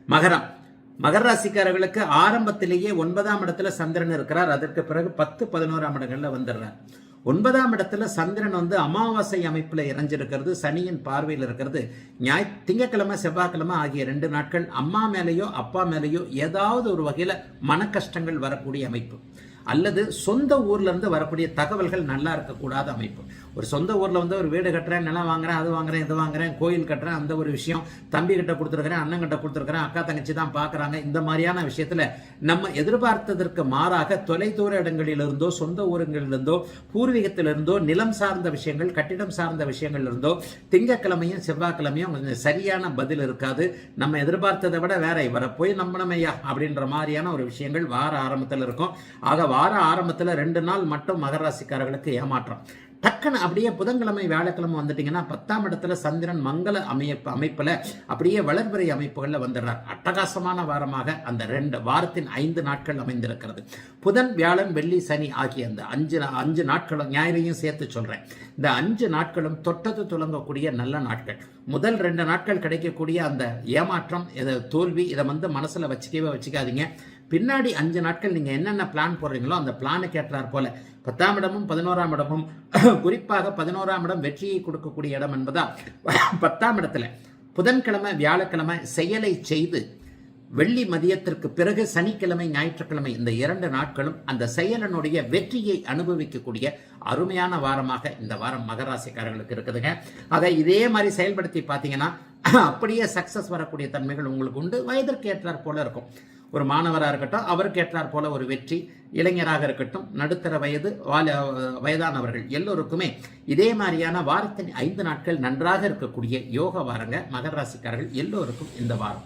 மகர ராசிக்காரர்களுக்கு ஆரம்பத்திலேயே 9ஆம் இடத்துல சந்திரன் இருக்கிறார். அதற்கு பிறகு 10, 11ஆம் இடங்கள்ல வந்துடுறார். 9ஆம் இடத்துல சந்திரன் அமாவாசை அமைப்புல இறைஞ்சிருக்கிறது, சனியின் பார்வையில் இருக்கிறது. திங்கக்கிழமை செவ்வாய்க்கிழமை ஆகிய 2 நாட்கள் அம்மா மேலேயோ அப்பா மேலேயோ ஏதாவது ஒரு வகையில மன கஷ்டங்கள் வரக்கூடிய அமைப்பு, அல்லது சொந்த ஊர்ல இருந்து வரக்கூடிய தகவல்கள் நல்லா இருக்கக்கூடாத அமைப்பு. ஒரு சொந்த ஊர்ல ஒரு வீடு கட்டுறேன், நிலம் வாங்குறேன், அது வாங்குறேன், இது வாங்குறேன், கோயில் கட்டுறேன், அந்த ஒரு விஷயம் தம்பி கிட்ட கொடுத்துருக்கிறேன், அண்ணன் கிட்ட கொடுத்துருக்கிறேன், அக்கா தங்கச்சி தான் பாக்குறாங்க. இந்த மாதிரியான விஷயத்துல நம்ம எதிர்பார்த்ததற்கு மாறாக தொலைதூர இடங்களிலிருந்தோ சொந்த ஊருங்களிலிருந்தோ பூர்வீகத்திலிருந்தோ நிலம் சார்ந்த விஷயங்கள், கட்டிடம் சார்ந்த விஷயங்கள் இருந்தோ திங்கக்கிழமையும் செவ்வாய்க்கிழமையும் கொஞ்சம் சரியான பதில் இருக்காது. நம்ம எதிர்பார்த்ததை விட வேற இவரை போய் நம்பணுமையா அப்படின்ற மாதிரியான ஒரு விஷயங்கள் வார ஆரம்பத்தில் இருக்கும். ஆக வார ஆரம்பத்தில் 2 நாள் மட்டும் மகர ராசிக்காரர்களுக்கு ஏமாற்றம். டக்குன்னு அப்படியே புதன்கிழமை வியாழக்கிழமை வந்துட்டீங்கன்னா 10ஆம் இடத்துல சந்திரன் மங்கள அமைப்புல அப்படியே வளர்பிறை அமைப்புகள்ல வந்துடுறார். அட்டகாசமான வாரமாக அந்த 2 வாரத்தின் 5 நாட்கள் அமைந்திருக்கிறது. புதன், வியாழன், வெள்ளி, சனி ஆகிய அந்த 5 நாட்களும், ஞாயிறையும் சேர்த்து சொல்றேன், இந்த 5 நாட்களும் தொட்டது துலங்கக்கூடிய நல்ல நாட்கள். முதல் 2 நாட்கள் கிடைக்கக்கூடிய அந்த ஏமாற்றம், தோல்வி, இதை மனசுல வச்சுக்காதீங்க. பின்னாடி 5 நாட்கள் நீங்க என்னென்ன பிளான் போடுறீங்களோ அந்த பிளானுக்கு ஏற்றார் போல 10ஆம் இடமும் 11ஆம் இடமும், குறிப்பாக 11ஆம் இடம் வெற்றியை கொடுக்கக்கூடிய இடம் என்பதால் 10ஆம் இடத்துல புதன்கிழமை வியாழக்கிழமை செயலை செய்து வெள்ளி மதியத்திற்கு பிறகு சனிக்கிழமை ஞாயிற்றுக்கிழமை இந்த 2 நாட்களும் அந்த செயலனுடைய வெற்றியை அனுபவிக்கக்கூடிய அருமையான வாரமாக இந்த வாரம் மகராசிக்காரர்களுக்கு இருக்குதுங்க. அதை இதே மாதிரி செயல்படுத்தி பார்த்தீங்கன்னா அப்படியே சக்சஸ் வரக்கூடிய தன்மைகள் உங்களுக்கு உண்டு. வயதிற்கு ஏற்றார் போல இருக்கும். ஒரு மாணவராக இருக்கட்டும், அவருக்கு ஏற்றார் போல ஒரு வெற்றி, இளைஞராக இருக்கட்டும், நடுத்தர வயதானவர்கள் எல்லோருக்குமே இதே மாதிரியான வாரத்தின் 5 நாட்கள் நன்றாக இருக்கக்கூடிய யோக வாரங்க மகர ராசிக்காரர்கள் எல்லோருக்கும் இந்த வாரம்.